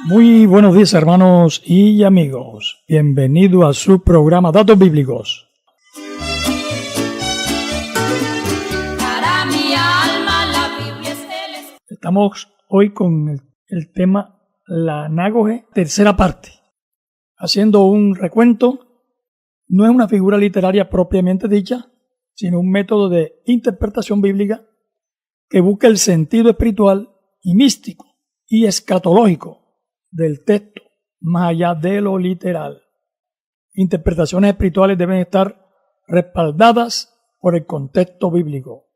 Muy buenos días, hermanos y amigos. Bienvenido a su programa Datos Bíblicos. Para mi alma la Biblia es el... Estamos hoy con el tema la anágoge, tercera parte. Haciendo un recuento, no es una figura literaria propiamente dicha, sino un método de interpretación bíblica que busca el sentido espiritual y místico y escatológico del texto, más allá de lo literal. Interpretaciones espirituales deben estar respaldadas por el contexto bíblico,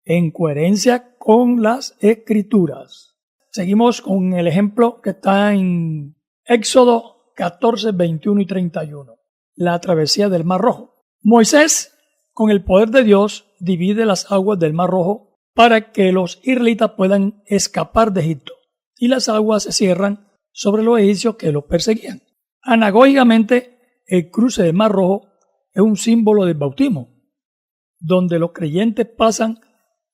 en coherencia con las Escrituras. Seguimos con el ejemplo que está en Éxodo 14, 21 y 31, la travesía del Mar Rojo. Moisés, con el poder de Dios, divide las aguas del Mar Rojo para que los israelitas puedan escapar de Egipto, y las aguas se cierran sobre los egipcios que los perseguían. Anagógicamente, el cruce del Mar Rojo es un símbolo del bautismo, donde los creyentes pasan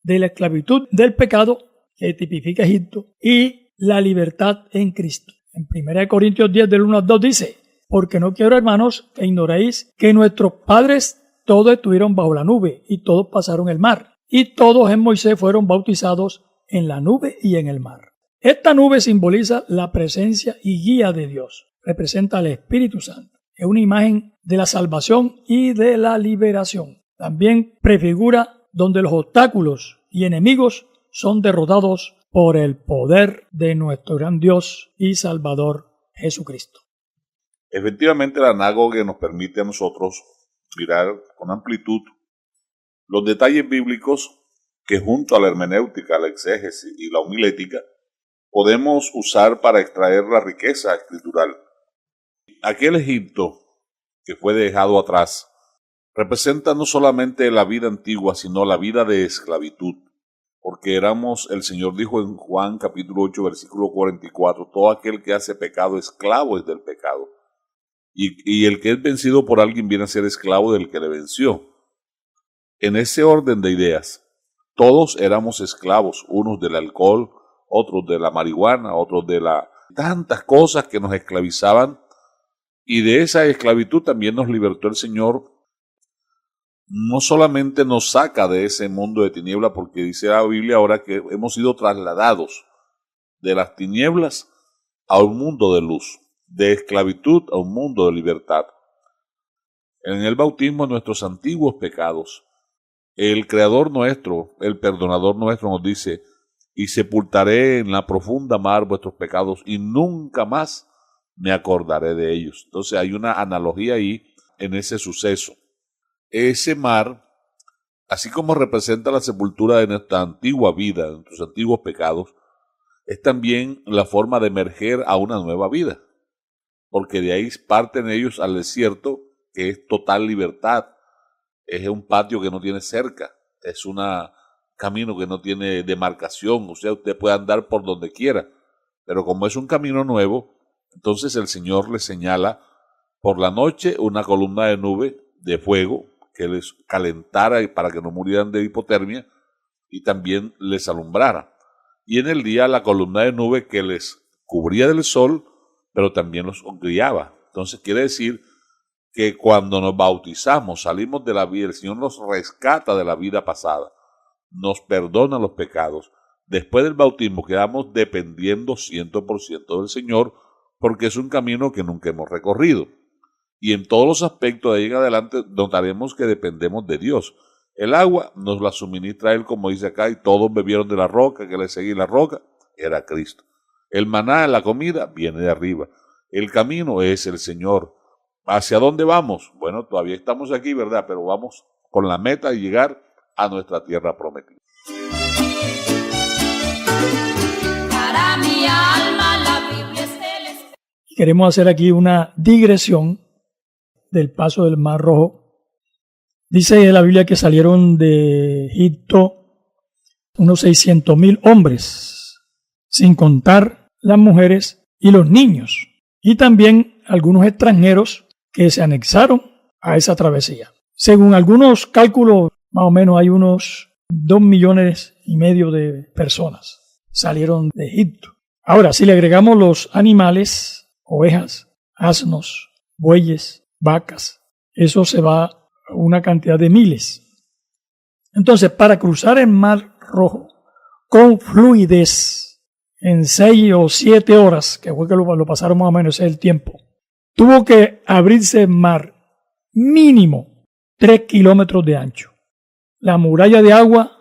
de la esclavitud del pecado, que tipifica Egipto, y la libertad en Cristo. En 1 Corintios 10, del 1 al 2 dice: porque no quiero, hermanos, que ignoréis que nuestros padres todos estuvieron bajo la nube, y todos pasaron el mar, y todos en Moisés fueron bautizados en la nube y en el mar. Esta nube simboliza la presencia y guía de Dios. Representa al Espíritu Santo. Es una imagen de la salvación y de la liberación. También prefigura donde los obstáculos y enemigos son derrotados por el poder de nuestro gran Dios y Salvador Jesucristo. Efectivamente, la anágoge nos permite a nosotros mirar con amplitud los detalles bíblicos que, junto a la hermenéutica, la exégesis y la homilética, podemos usar para extraer la riqueza escritural. Aquel Egipto que fue dejado atrás representa no solamente la vida antigua, sino la vida de esclavitud, porque el Señor dijo en Juan capítulo 8, versículo 44, todo aquel que hace pecado, esclavo es del pecado. Y el que es vencido por alguien viene a ser esclavo del que le venció. En ese orden de ideas, todos éramos esclavos, unos del alcohol, otros de la marihuana, otros de tantas cosas que nos esclavizaban, y de esa esclavitud también nos libertó el Señor. No solamente nos saca de ese mundo de tinieblas, porque dice la Biblia ahora que hemos sido trasladados de las tinieblas a un mundo de luz, de esclavitud a un mundo de libertad. En el bautismo, nuestros antiguos pecados, el Creador nuestro, el Perdonador nuestro nos dice: y sepultaré en la profunda mar vuestros pecados y nunca más me acordaré de ellos. Entonces hay una analogía ahí en ese suceso. Ese mar, así como representa la sepultura de nuestra antigua vida, de nuestros antiguos pecados, es también la forma de emerger a una nueva vida, porque de ahí parten ellos al desierto, que es total libertad. Es un patio que no tiene cerca, es un camino que no tiene demarcación, o sea, usted puede andar por donde quiera, pero como es un camino nuevo, entonces el Señor les señala por la noche una columna de nube de fuego que les calentara y para que no murieran de hipotermia, y también les alumbrara, y en el día la columna de nube que les cubría del sol, pero también los guiaba. Entonces quiere decir que cuando nos bautizamos, salimos de la vida, el Señor nos rescata de la vida pasada, nos perdona los pecados. Después del bautismo quedamos dependiendo 100% del Señor, porque es un camino que nunca hemos recorrido. Y en todos los aspectos de ahí en adelante notaremos que dependemos de Dios. El agua nos la suministra Él, como dice acá, y todos bebieron de la roca, que le seguía la roca, era Cristo. El maná, la comida, viene de arriba. El camino es el Señor. ¿Hacia dónde vamos? Bueno, todavía estamos aquí, ¿verdad? Pero vamos con la meta de llegar a nuestra tierra prometida. Para mi alma la Biblia es el... Queremos hacer aquí una digresión del paso del Mar Rojo. Dice la Biblia que salieron de Egipto unos 600,000 hombres, sin contar las mujeres y los niños, y también algunos extranjeros que se anexaron a esa travesía. Según algunos cálculos, más o menos hay unos 2,5 millones de personas salieron de Egipto. Ahora, si le agregamos los animales, ovejas, asnos, bueyes, vacas, eso se va a una cantidad de miles. Entonces, para cruzar el Mar Rojo con fluidez en 6 o 7 horas, que fue que lo pasaron más o menos, ese es el tiempo, tuvo que abrirse el mar mínimo 3 kilómetros de ancho. La muralla de agua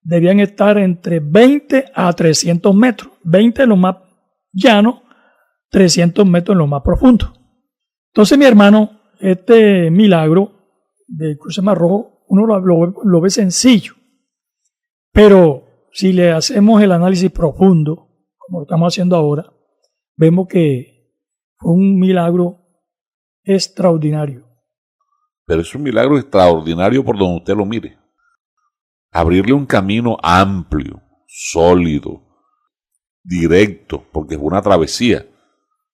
debían estar entre 20 a 300 metros. 20 en lo más llano, 300 metros en lo más profundo. Entonces, mi hermano, este milagro del cruce Mar Rojo, uno lo ve sencillo. Pero si le hacemos el análisis profundo, como lo estamos haciendo ahora, vemos que fue un milagro extraordinario. Pero es un milagro extraordinario por donde usted lo mire. Abrirle un camino amplio, sólido, directo, porque fue una travesía,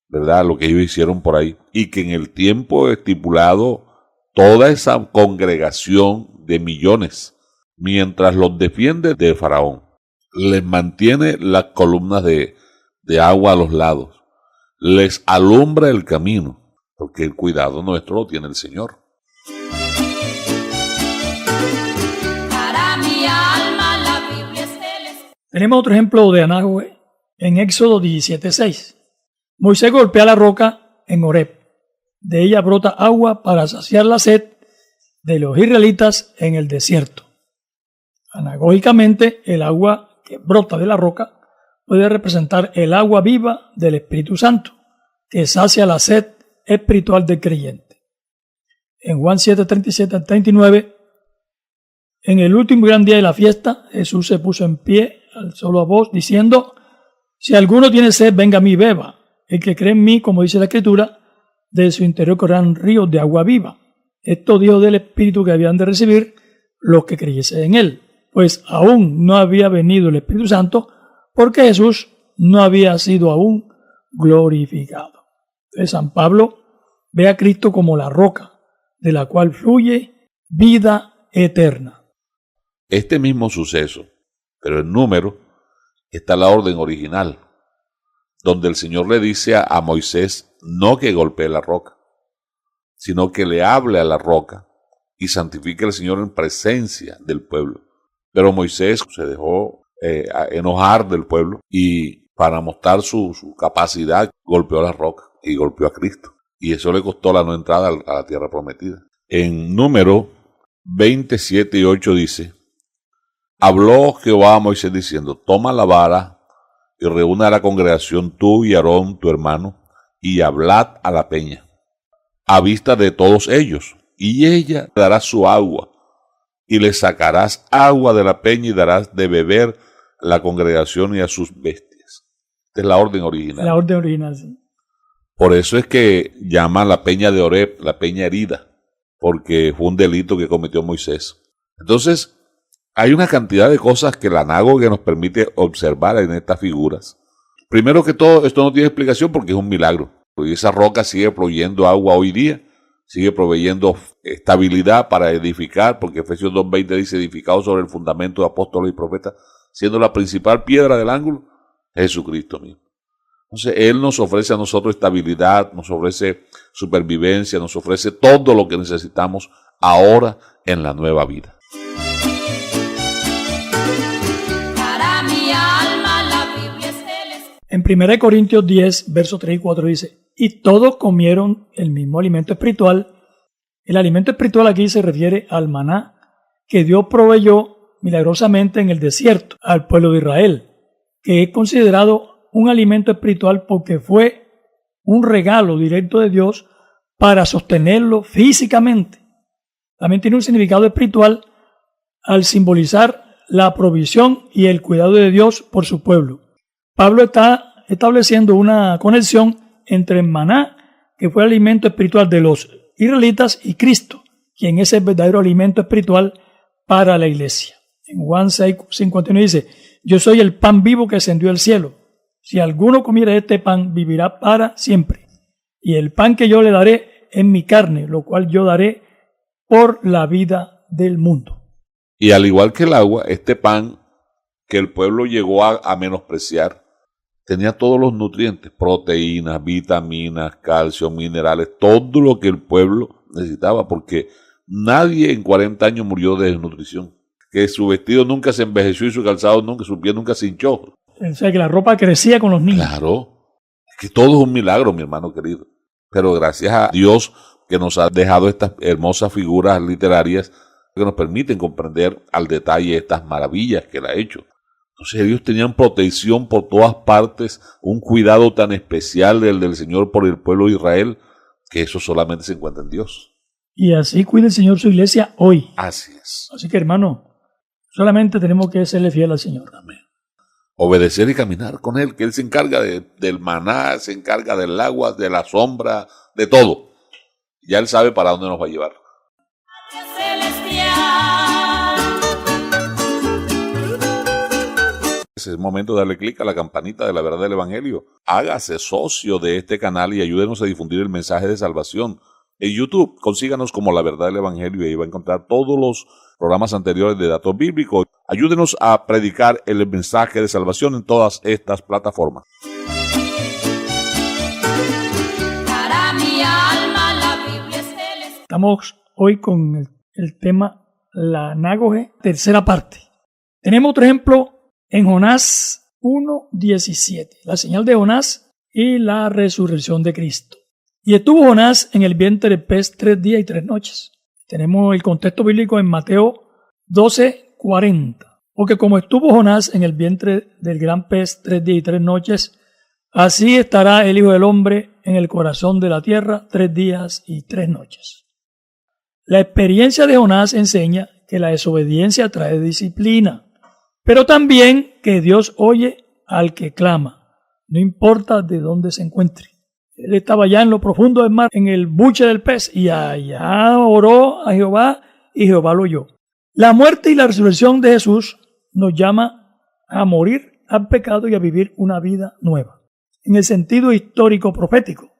¿verdad? Lo que ellos hicieron por ahí. Y que en el tiempo estipulado, toda esa congregación de millones, mientras los defiende de Faraón, les mantiene las columnas de agua a los lados, les alumbra el camino, porque el cuidado nuestro lo tiene el Señor. Para mi alma la Biblia es el... Tenemos otro ejemplo de Anágoge en Éxodo 17:6. Moisés golpea la roca en Horeb. De ella brota agua para saciar la sed de los israelitas en el desierto. Anagógicamente, el agua que brota de la roca puede representar el agua viva del Espíritu Santo, que sacia la sed espiritual del creyente. En Juan 7:37-39, en el último gran día de la fiesta, Jesús se puso en pie, alzó la voz, diciendo: si alguno tiene sed, venga a mí y beba. El que cree en mí, como dice la Escritura, de su interior correrán ríos de agua viva. Esto dijo del Espíritu que habían de recibir los que creyesen en él, pues aún no había venido el Espíritu Santo, porque Jesús no había sido aún glorificado. Entonces, San Pablo ve a Cristo como la roca, de la cual fluye vida eterna. Este mismo suceso, pero en número, está la orden original, donde el Señor le dice a Moisés no que golpee la roca, sino que le hable a la roca y santifique al Señor en presencia del pueblo. Pero Moisés se dejó enojar del pueblo y para mostrar su capacidad golpeó la roca y golpeó a Cristo. Y eso le costó la no entrada a la tierra prometida. En Número 27:8 dice: habló Jehová a Moisés diciendo: toma la vara y reúne a la congregación tú y Aarón tu hermano, y hablad a la peña, a vista de todos ellos, y ella dará su agua, y le sacarás agua de la peña y darás de beber a la congregación y a sus bestias. Esta es la orden original. La orden original, sí. Por eso es que llaman la peña de Horeb la peña herida, porque fue un delito que cometió Moisés. Entonces, hay una cantidad de cosas que la anágoge nos permite observar en estas figuras. Primero que todo, esto no tiene explicación porque es un milagro. Y esa roca sigue proveyendo agua hoy día, sigue proveyendo estabilidad para edificar, porque Efesios 2:20 dice: edificado sobre el fundamento de apóstoles y profetas, siendo la principal piedra del ángulo Jesucristo mismo. Entonces, Él nos ofrece a nosotros estabilidad, nos ofrece supervivencia, nos ofrece todo lo que necesitamos ahora en la nueva vida. En 1 Corintios 10, versos 3 y 4 dice: y todos comieron el mismo alimento espiritual. El alimento espiritual aquí se refiere al maná que Dios proveyó milagrosamente en el desierto al pueblo de Israel, que es considerado un alimento espiritual porque fue un regalo directo de Dios para sostenerlo físicamente. También tiene un significado espiritual al simbolizar la provisión y el cuidado de Dios por su pueblo. Pablo está estableciendo una conexión entre el maná, que fue el alimento espiritual de los israelitas, y Cristo, quien es el verdadero alimento espiritual para la iglesia. En Juan 6:51 dice: yo soy el pan vivo que descendió del cielo. Si alguno comiera de este pan, vivirá para siempre. Y el pan que yo le daré es mi carne, lo cual yo daré por la vida del mundo. Y al igual que el agua, este pan que el pueblo llegó a menospreciar, tenía todos los nutrientes, proteínas, vitaminas, calcio, minerales, todo lo que el pueblo necesitaba, porque nadie en 40 años murió de desnutrición. Que su vestido nunca se envejeció y su calzado nunca, su piel nunca se hinchó. O sea, que la ropa crecía con los niños. Claro, es que todo es un milagro, mi hermano querido. Pero gracias a Dios que nos ha dejado estas hermosas figuras literarias que nos permiten comprender al detalle estas maravillas que Él ha hecho. Entonces ellos tenían protección por todas partes, un cuidado tan especial del Señor por el pueblo de Israel, que eso solamente se encuentra en Dios. Y así cuida el Señor su iglesia hoy. Así es. Así que, hermano, solamente tenemos que serle fiel al Señor. Amén. Obedecer y caminar con Él, que Él se encarga del maná, se encarga del agua, de la sombra, de todo. Ya Él sabe para dónde nos va a llevar. Es el momento de darle clic a la campanita de la verdad del Evangelio. Hágase socio de este canal y ayúdenos a difundir el mensaje de salvación. En YouTube, consíganos como La Verdad del Evangelio y ahí va a encontrar todos los programas anteriores de datos bíblicos. Ayúdenos a predicar el mensaje de salvación en todas estas plataformas. Para mi alma la Biblia es Estamos hoy con el tema la anágoge, tercera parte. Tenemos otro ejemplo en Jonás 1:17, la señal de Jonás y la resurrección de Cristo. Y estuvo Jonás en el vientre del pez 3 días y 3 noches. Tenemos el contexto bíblico en Mateo 12:40. Porque como estuvo Jonás en el vientre del gran pez 3 días y 3 noches, así estará el Hijo del Hombre en el corazón de la tierra 3 días y 3 noches. La experiencia de Jonás enseña que la desobediencia trae disciplina, pero también que Dios oye al que clama, no importa de dónde se encuentre. Él estaba allá en lo profundo del mar, en el buche del pez, y allá oró a Jehová, y Jehová lo oyó. La muerte y la resurrección de Jesús nos llama a morir al pecado y a vivir una vida nueva. En el sentido histórico profético,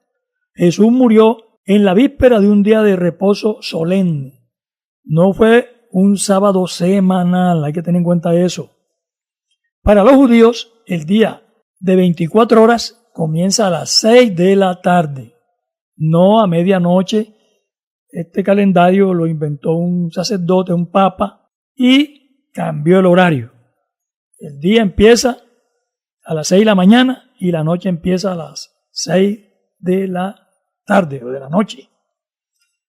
Jesús murió en la víspera de un día de reposo solemne. No fue un sábado semanal, hay que tener en cuenta eso. Para los judíos, el día de 24 horas comienza a las 6 de la tarde, no a medianoche. Este calendario lo inventó un sacerdote, un papa, y cambió el horario. El día empieza a las 6 de la mañana y la noche empieza a las 6 de la tarde o de la noche.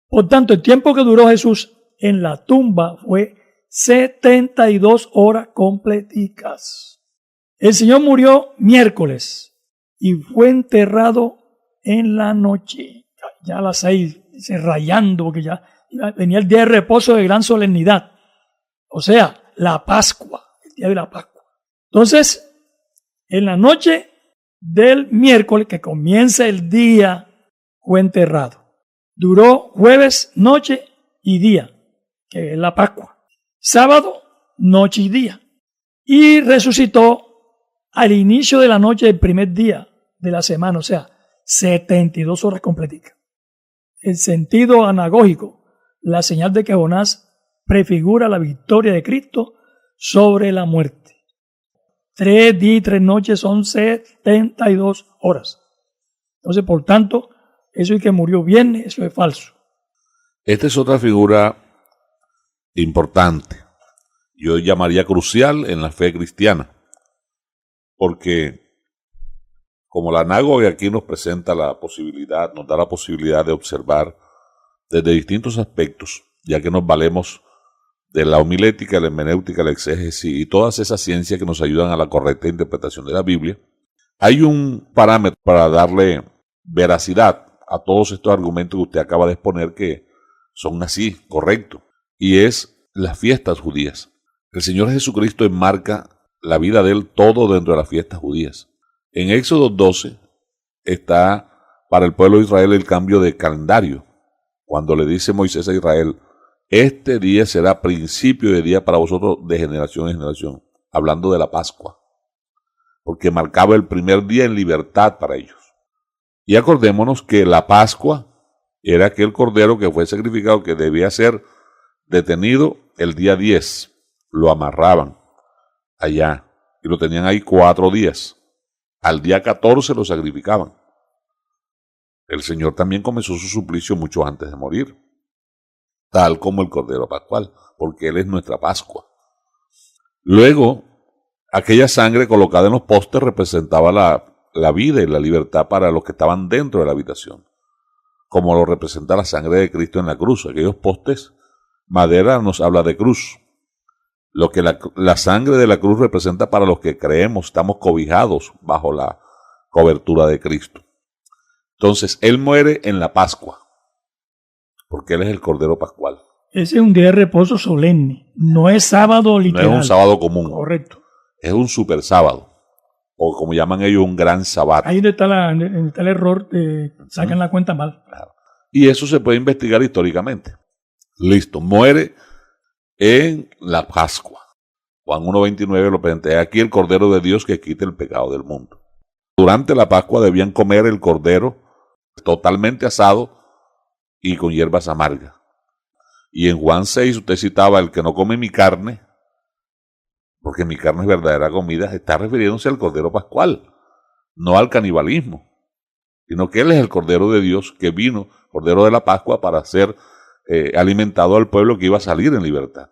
Por tanto, el tiempo que duró Jesús en la tumba fue 72 horas completicas. El Señor murió miércoles y fue enterrado en la noche, ya a las 6, rayando, porque ya venía el día de reposo de gran solemnidad, o sea, la Pascua, el día de la Pascua. Entonces, en la noche del miércoles, que comienza el día, fue enterrado. Duró jueves, noche y día, que es la Pascua. Sábado, noche y día. Y resucitó al inicio de la noche del primer día de la semana, o sea, 72 horas completicas. El sentido anagógico, la señal de que Jonás prefigura la victoria de Cristo sobre la muerte. 3 días y 3 noches son 72 horas. Entonces, por tanto, eso es que murió viernes, eso es falso. Esta es otra figura importante, yo llamaría crucial en la fe cristiana, porque como la anágoge aquí nos presenta la posibilidad, nos da la posibilidad de observar desde distintos aspectos, ya que nos valemos de la homilética, la hermenéutica, la exégesis y todas esas ciencias que nos ayudan a la correcta interpretación de la Biblia. Hay un parámetro para darle veracidad a todos estos argumentos que usted acaba de exponer que son así, correctos, y es las fiestas judías. El Señor Jesucristo enmarca la vida de Él todo dentro de las fiestas judías. En Éxodo 12 está para el pueblo de Israel el cambio de calendario, cuando le dice Moisés a Israel, este día será principio de día para vosotros de generación en generación, hablando de la Pascua, porque marcaba el primer día en libertad para ellos. Y acordémonos que la Pascua era aquel cordero que fue sacrificado, que debía ser detenido el día 10, lo amarraban allá y lo tenían ahí 4 días. Al día 14 lo sacrificaban. El Señor también comenzó su suplicio mucho antes de morir, tal como el Cordero Pascual, porque Él es nuestra Pascua. Luego, aquella sangre colocada en los postes representaba la vida y la libertad para los que estaban dentro de la habitación, como lo representa la sangre de Cristo en la cruz. Aquellos postes, madera nos habla de cruz. Lo que la sangre de la cruz representa para los que creemos, estamos cobijados bajo la cobertura de Cristo. Entonces, Él muere en la Pascua, porque Él es el Cordero Pascual. Ese es un día de reposo solemne, no es sábado literal. No es un sábado común. Correcto. Es un super sábado, o como llaman ellos, un gran sábado. Ahí donde está, está el error, sacan la cuenta mal. Claro. Y eso se puede investigar históricamente. Listo, muere en la Pascua. Juan 1.29 lo presenta. Aquí el Cordero de Dios que quita el pecado del mundo. Durante la Pascua debían comer el cordero totalmente asado y con hierbas amargas. Y en Juan 6 usted citaba: el que no come mi carne, porque mi carne es verdadera comida, está refiriéndose al Cordero Pascual, no al canibalismo, sino que Él es el Cordero de Dios que vino, Cordero de la Pascua, para ser alimentado al pueblo que iba a salir en libertad.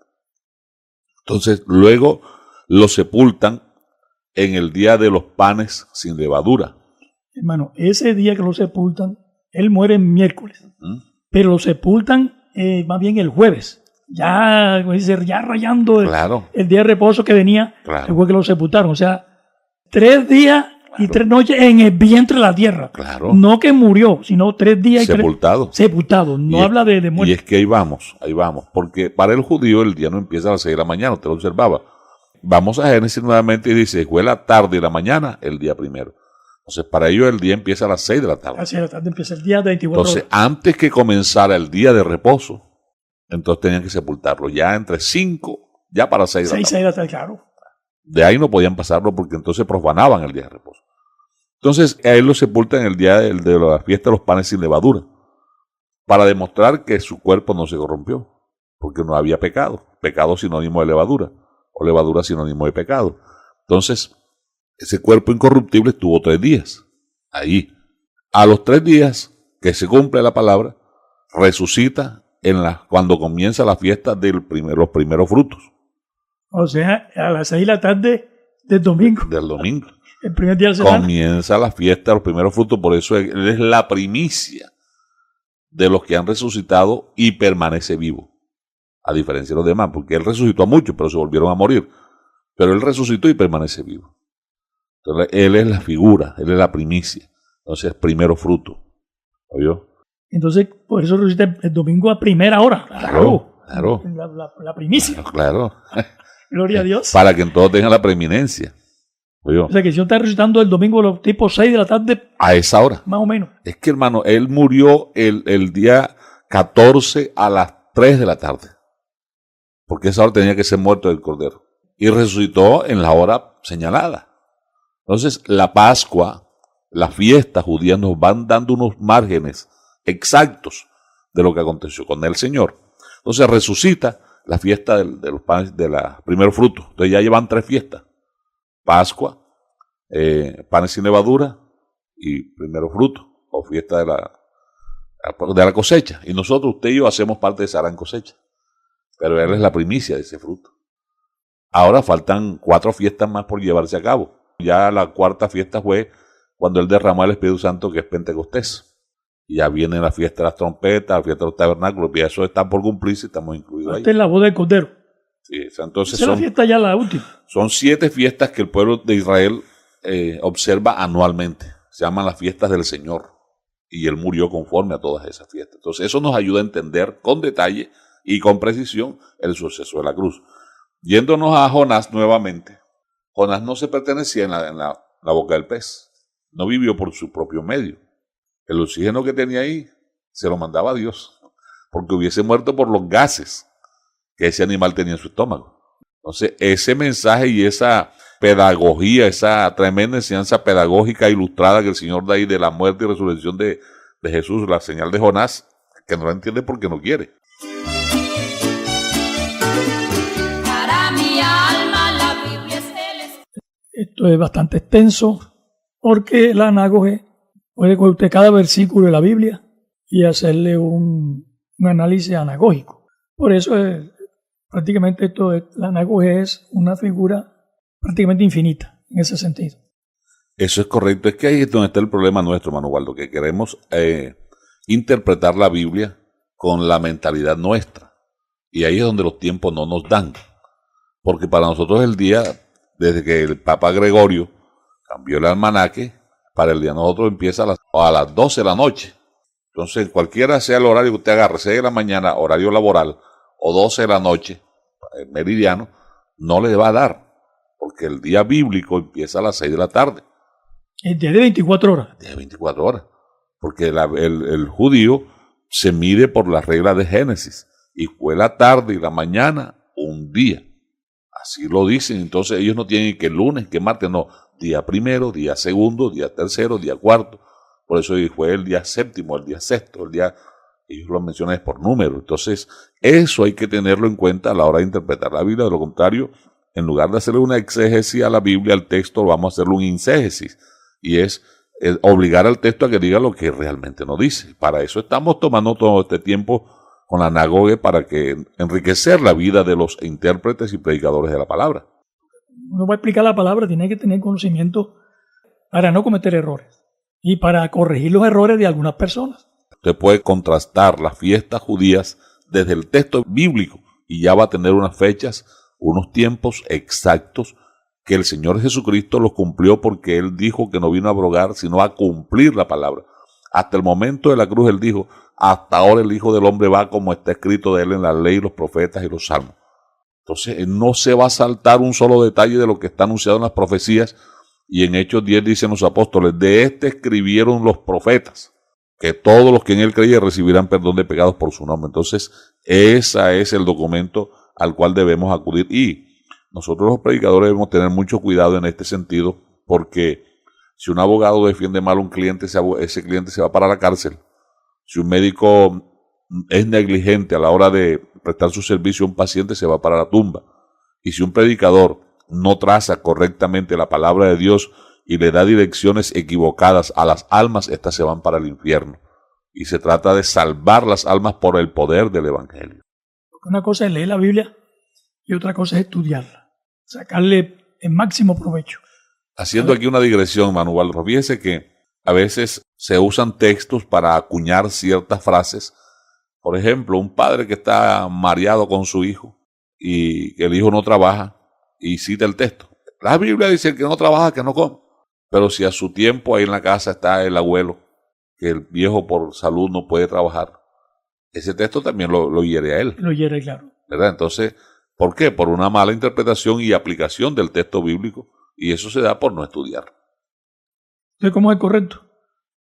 Entonces, luego lo sepultan en el día de los panes sin levadura. Hermano, ese día que lo sepultan, él muere el miércoles, pero lo sepultan más bien el jueves. Ya rayando el día de reposo que venía, después que lo sepultaron. O sea, 3 días y 3 noches en el vientre de la tierra. Claro. No que murió, sino 3 días y sepultado. Sepultado. No habla de muerte. Y es que ahí vamos. Porque para el judío el día no empieza a las 6 de la mañana, usted lo observaba. Vamos a Génesis nuevamente y dice: fue la tarde y la mañana el día primero. Entonces, para ellos el día empieza a las 6 de la tarde. A las 6 de la tarde empieza el día de 24 horas. Entonces, antes que comenzara el día de reposo, entonces tenían que sepultarlo ya entre 5, ya para 6 de la tarde. 6 de la tarde, claro. De ahí no podían pasarlo porque entonces profanaban el día de reposo. Entonces, a él lo sepultan en el día de la fiesta de los panes sin levadura, para demostrar que su cuerpo no se corrompió, porque no había pecado. Pecado sinónimo de levadura, o levadura sinónimo de pecado. Entonces, ese cuerpo incorruptible estuvo 3 días ahí. A los 3 días que se cumple la palabra, resucita cuando comienza la fiesta de los primeros frutos. O sea, a las 6 de la tarde del domingo. Del domingo. El primer día de la semana. Comienza la fiesta de los primeros frutos, por eso Él es la primicia de los que han resucitado y permanece vivo. A diferencia de los demás, porque Él resucitó a muchos, pero se volvieron a morir. Pero Él resucitó y permanece vivo. Entonces, Él es la figura, Él es la primicia. Entonces, primero fruto. ¿Oyó? Entonces, por eso resucita el domingo a primera hora. Claro. La primicia. Claro. Gloria a Dios. Para que en todo tenga la preeminencia. ¿Oyó? O sea, que si yo está resucitando el domingo los tipo 6 de la tarde. A esa hora. Más o menos. Es que, hermano, Él murió el día 14 a las 3 de la tarde. Porque esa hora tenía que ser muerto el Cordero. Y resucitó en la hora señalada. Entonces, la Pascua, la fiesta judía nos van dando unos márgenes exactos de lo que aconteció con el Señor. Entonces, resucita la fiesta de los panes de los primeros frutos. Entonces, ya llevan 3 fiestas. Pascua, panes sin levadura y primeros frutos, o fiesta de la cosecha. Y nosotros, usted y yo, hacemos parte de esa gran cosecha. Pero Él es la primicia de ese fruto. Ahora faltan 4 fiestas más por llevarse a cabo. Ya la 4ª fiesta fue cuando Él derramó el Espíritu Santo, que es Pentecostés. Y ya viene la fiesta de las trompetas, la fiesta de los tabernáculos, y eso está por cumplirse, estamos incluidos ahí. Esta es la boda del Cordero. Sí, entonces esa es la fiesta ya la última. Son 7 fiestas que el pueblo de Israel observa anualmente. Se llaman las fiestas del Señor. Y Él murió conforme a todas esas fiestas. Entonces eso nos ayuda a entender con detalle y con precisión el suceso de la cruz. Yéndonos a Jonás nuevamente. Jonás no se pertenecía en la boca del pez. No vivió por su propio medio. El oxígeno que tenía ahí se lo mandaba a Dios, porque hubiese muerto por los gases que ese animal tenía en su estómago. Entonces, ese mensaje y esa pedagogía, esa tremenda enseñanza pedagógica ilustrada que el Señor da ahí de la muerte y resurrección de Jesús, la señal de Jonás, que no la entiende porque no quiere. Para mi alma la Biblia es el... Esto es bastante extenso. Porque la anágoge puede coger usted cada versículo de la Biblia y hacerle un análisis anagógico. Por eso prácticamente la anágoge es una figura prácticamente infinita en ese sentido. Eso es correcto. Es que ahí es donde está el problema nuestro, Mano Waldo, que queremos interpretar la Biblia con la mentalidad nuestra. Y ahí es donde los tiempos no nos dan. Porque para nosotros el día, desde que el Papa Gregorio cambió el almanaque, para el día de nosotros empieza a las 12 de la noche. Entonces, cualquiera sea el horario que usted agarre, 6 de la mañana, horario laboral, o 12 de la noche, meridiano, no le va a dar. Porque el día bíblico empieza a las 6 de la tarde. El día de 24 horas. El día de 24 horas. Porque el judío se mide por las reglas de Génesis. Y fue la tarde y la mañana un día. Así lo dicen. Entonces ellos no tienen que lunes, que martes, no. Día primero, día segundo, día tercero, día cuarto. Por eso fue el día séptimo, el día sexto, ellos lo mencionan por número. Entonces eso hay que tenerlo en cuenta a la hora de interpretar la Biblia. De lo contrario, en lugar de hacerle una exégesis a la Biblia, al texto, vamos a hacerle un inségesis. Y es obligar al texto a que diga lo que realmente nos dice. Para eso estamos tomando todo este tiempo con la anágoge, para que enriquecer la vida de los intérpretes y predicadores de la palabra. Uno va a explicar la palabra, tiene que tener conocimiento para no cometer errores y para corregir los errores de algunas personas. Usted puede contrastar las fiestas judías desde el texto bíblico y ya va a tener unas fechas, unos tiempos exactos que el Señor Jesucristo los cumplió, porque Él dijo que no vino a abrogar, sino a cumplir la palabra. Hasta el momento de la cruz Él dijo: hasta ahora el Hijo del Hombre va como está escrito de Él en la ley, los profetas y los salmos. Entonces Él no se va a saltar un solo detalle de lo que está anunciado en las profecías. Y en Hechos 10 dicen los apóstoles: de este escribieron los profetas, que todos los que en Él creyen recibirán perdón de pecados por su nombre. Entonces ese es el documento al cual debemos acudir. Y nosotros los predicadores debemos tener mucho cuidado en este sentido, porque si un abogado defiende mal a un cliente, ese cliente se va para la cárcel. Si un médico es negligente a la hora de prestar su servicio a un paciente, se va para la tumba. Y si un predicador no traza correctamente la palabra de Dios y le da direcciones equivocadas a las almas, estas se van para el infierno. Y se trata de salvar las almas por el poder del Evangelio. Una cosa es leer la Biblia y otra cosa es estudiarla, sacarle el máximo provecho. Haciendo aquí una digresión, Manuel, fíjese que a veces se usan textos para acuñar ciertas frases. Por ejemplo, un padre que está mareado con su hijo y el hijo no trabaja y cita el texto. La Biblia dice que no trabaja, que no come. Pero si a su tiempo ahí en la casa está el abuelo, que el viejo por salud no puede trabajar, ese texto también lo hiere a él. Lo hiere, claro. ¿Verdad? Entonces, ¿por qué? Por una mala interpretación y aplicación del texto bíblico. Y eso se da por no estudiar. Entonces, ¿cómo es correcto?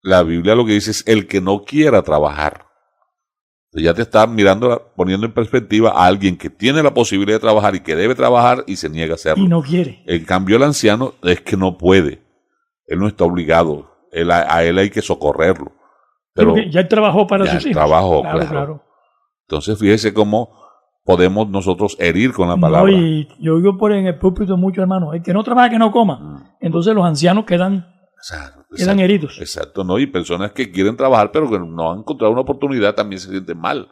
La Biblia lo que dice es: el que no quiera trabajar. Entonces ya te está mirando, poniendo en perspectiva a alguien que tiene la posibilidad de trabajar y que debe trabajar y se niega a hacerlo. Y no quiere. En cambio, el anciano es que no puede. Él no está obligado. A él hay que socorrerlo. Pero ya él trabajó para sus hijos. Trabajó, claro. Entonces, fíjese cómo podemos nosotros herir con la palabra. No, y yo oigo por en el púlpito muchos hermanos: el que no trabaja, que no coma. Entonces los ancianos quedan heridos. Exacto, ¿no? Y personas que quieren trabajar pero que no han encontrado una oportunidad también se sienten mal.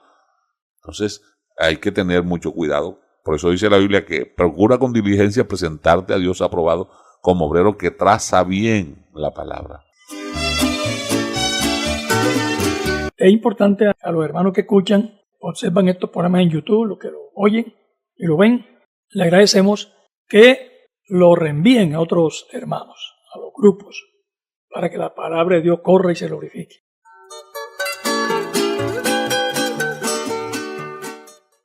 Entonces hay que tener mucho cuidado. Por eso dice la Biblia que procura con diligencia presentarte a Dios aprobado como obrero que traza bien la palabra. Es importante a los hermanos que escuchan, observan estos programas en YouTube, los que lo oyen y lo ven, le agradecemos que lo reenvíen a otros hermanos, a los grupos, para que la palabra de Dios corra y se glorifique.